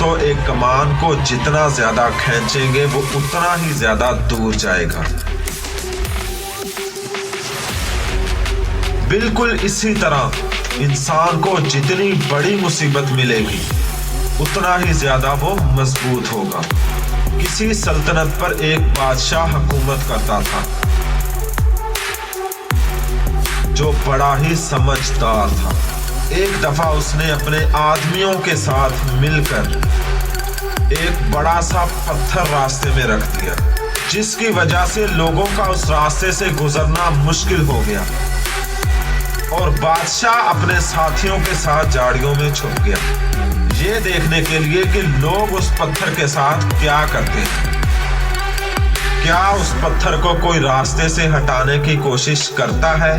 دوستوں ایک کمان کو جتنا زیادہ کھینچیں گے وہ اتنا ہی زیادہ دور جائے گا۔ بالکل اسی طرح انسان کو جتنی بڑی مصیبت ملے گی اتنا ہی زیادہ وہ مضبوط ہوگا۔ کسی سلطنت پر ایک بادشاہ حکومت کرتا تھا جو بڑا ہی سمجھدار تھا۔ ایک دفعہ اس نے اپنے آدمیوں کے ساتھ مل کر ایک بڑا سا پتھر راستے میں رکھ دیا، جس کی وجہ سے لوگوں کا اس راستے سے گزرنا مشکل ہو گیا، اور بادشاہ اپنے ساتھیوں کے ساتھ جھاڑیوں میں چھپ گیا، یہ دیکھنے کے لیے کہ لوگ اس پتھر کے ساتھ کیا کرتے ہیں۔ کیا اس پتھر کو کوئی راستے سے ہٹانے کی کوشش کرتا ہے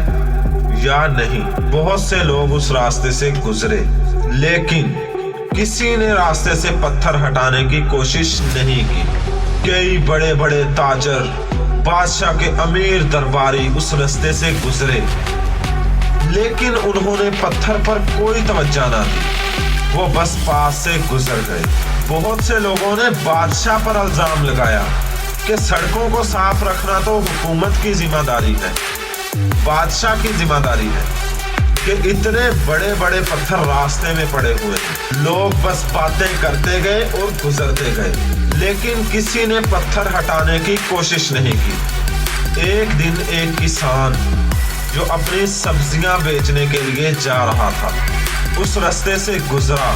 یا نہیں؟ بہت سے لوگ اس راستے سے گزرے، لیکن کسی نے راستے سے پتھر ہٹانے کی کوشش نہیں کی۔ کئی بڑے بڑے تاجر، بادشاہ کے امیر درباری اس راستے سے گزرے، لیکن انہوں نے پتھر پر کوئی توجہ نہ دی، وہ بس پاس سے گزر گئے۔ بہت سے لوگوں نے بادشاہ پر الزام لگایا کہ سڑکوں کو صاف رکھنا تو حکومت کی ذمہ داری ہے، بادشاہ کی ذمہ داری ہے، کہ اتنے بڑے بڑے پتھر راستے میں پڑے ہوئے ہیں۔ لوگ بس باتیں کرتے گئے اور گزرتے گئے، لیکن کسی نے پتھر ہٹانے کی کوشش نہیں کی۔ ایک دن ایک کسان جو اپنی سبزیاں بیچنے کے لیے جا رہا تھا اس راستے سے گزرا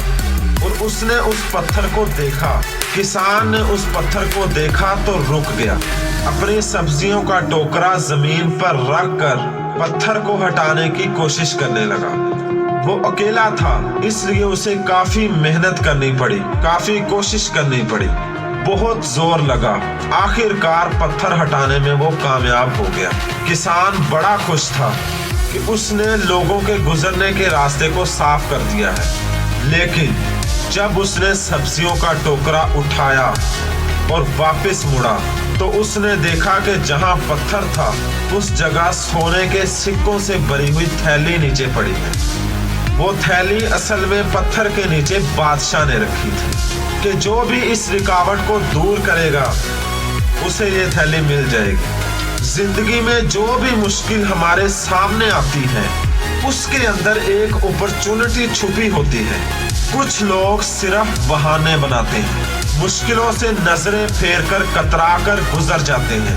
اور اس نے اس پتھر کو دیکھا۔ کسان نے اس پتھر کو دیکھا تو رک گیا، اپنی سبزیوں کا ٹوکرا زمین پر رکھ کر پتھر کو ہٹانے کی کوشش کرنے لگا۔ وہ اکیلا تھا، اس لیے اسے کافی محنت کرنی پڑی، کافی کوشش کرنی پڑی، بہت زور لگا۔ آخر کار پتھر ہٹانے میں وہ کامیاب ہو گیا۔ کسان بڑا خوش تھا کہ اس نے لوگوں کے گزرنے کے راستے کو صاف کر دیا ہے، لیکن جب اس نے سبزیوں کا ٹوکرا اٹھایا اور واپس مڑا تو اس نے دیکھا کہ جہاں پتھر تھا اس جگہ سونے کے سکوں سے بھری ہوئی تھیلی نیچے پڑی ہے۔ وہ تھیلی اصل میں پتھر کے نیچے بادشاہ نے رکھی تھی کہ جو بھی اس رکاوٹ کو دور کرے گا اسے یہ تھیلی مل جائے گی۔ زندگی میں جو بھی مشکل ہمارے سامنے آتی ہے اس کے اندر ایک اپرچونٹی چھپی ہوتی ہے۔ کچھ لوگ صرف بہانے بناتے ہیں، مشکلوں سے نظریں پھیر کر کترا کر گزر جاتے ہیں،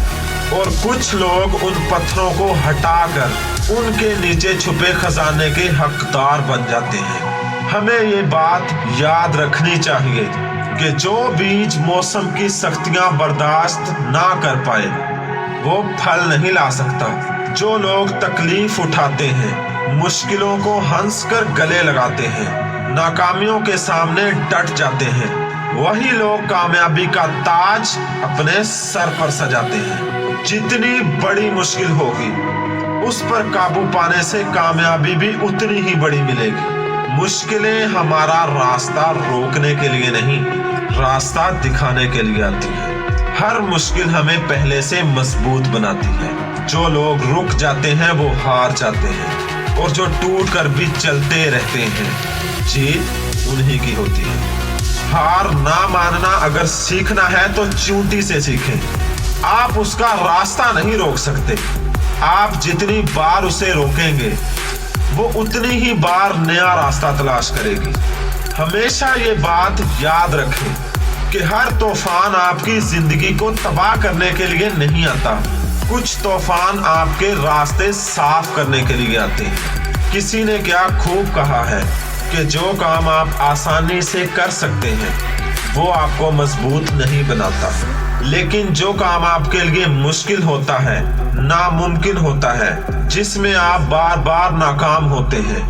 اور کچھ لوگ ان پتھروں کو ہٹا کر ان کے نیچے چھپے خزانے کے حقدار بن جاتے ہیں۔ ہمیں یہ بات یاد رکھنی چاہیے کہ جو بیج موسم کی سختیاں برداشت نہ کر پائے وہ پھل نہیں لا سکتا۔ جو لوگ تکلیف اٹھاتے ہیں، مشکلوں کو ہنس کر گلے لگاتے ہیں، ناکامیوں کے سامنے ڈٹ جاتے ہیں، وہی لوگ کامیابی کا تاج اپنے سر پر سجاتے ہیں۔ جتنی بڑی مشکل ہوگی اس پر قابو پانے سے کامیابی بھی اتنی ہی بڑی ملے گی۔ مشکلیں ہمارا راستہ روکنے کے لیے نہیں، راستہ دکھانے کے لیے آتی ہے۔ ہر مشکل ہمیں پہلے سے مضبوط بناتی ہے۔ جو لوگ رک جاتے ہیں وہ ہار جاتے ہیں، اور جو ٹوٹ کر بھی چلتے رہتے ہیں جیت انہی کی ہوتی ہے۔ ہار نہ ماننا اگر سیکھنا ہے تو چیونٹی سے سیکھیں۔ آپ اس کا راستہ نہیں روک سکتے، آپ جتنی بار اسے روکیں گے وہ اتنی ہی بار نیا راستہ تلاش کرے گی۔ ہمیشہ یہ بات یاد رکھیں کہ ہر طوفان آپ کی زندگی کو تباہ کرنے کے لیے نہیں آتا، کچھ طوفان آپ کے راستے صاف کرنے کے لیے آتے ہیں۔ کسی نے کیا خوب کہا ہے کہ جو کام آپ آسانی سے کر سکتے ہیں وہ آپ کو مضبوط نہیں بناتا، لیکن جو کام آپ کے لیے مشکل ہوتا ہے، ناممکن ہوتا ہے، جس میں آپ بار بار ناکام ہوتے ہیں،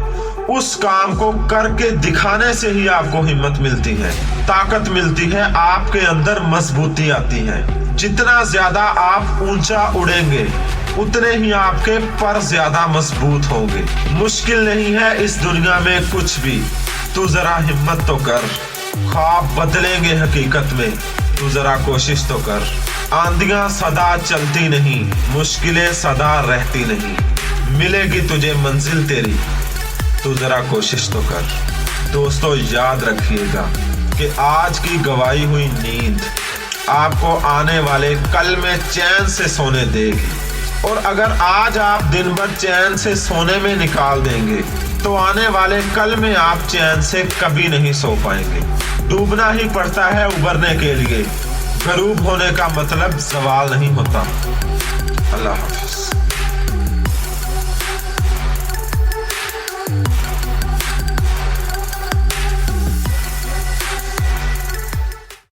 اس کام کو کر کے دکھانے سے ہی آپ کو ہمت ملتی ہے، طاقت ملتی ہے، آپ کے اندر مضبوطی آتی ہے۔ جتنا زیادہ آپ اونچا اڑیں گے اتنے ہی آپ کے پر زیادہ مضبوط ہوں گے۔ مشکل نہیں ہے اس دنیا میں کچھ بھی، تو ذرا ہمت تو کر۔ خواب بدلیں گے حقیقت میں، تو ذرا کوشش تو کر۔ آندیاں سدا چلتی نہیں، مشکلیں سدا رہتی نہیں، ملے گی تجھے منزل تیری، تو ذرا کوشش تو کر۔ دوستو یاد رکھیے گا کہ آج کی گوائی ہوئی نیند آپ کو آنے والے کل میں چین سے سونے دے گی، اور اگر آج آپ دن بھر چین سے سونے میں نکال دیں گے تو آنے والے کل میں آپ چین سے کبھی نہیں سو پائیں گے۔ ڈوبنا ہی پڑتا ہے ابھرنے کے لیے، غروب ہونے کا مطلب زوال نہیں ہوتا۔ اللہ حافظ۔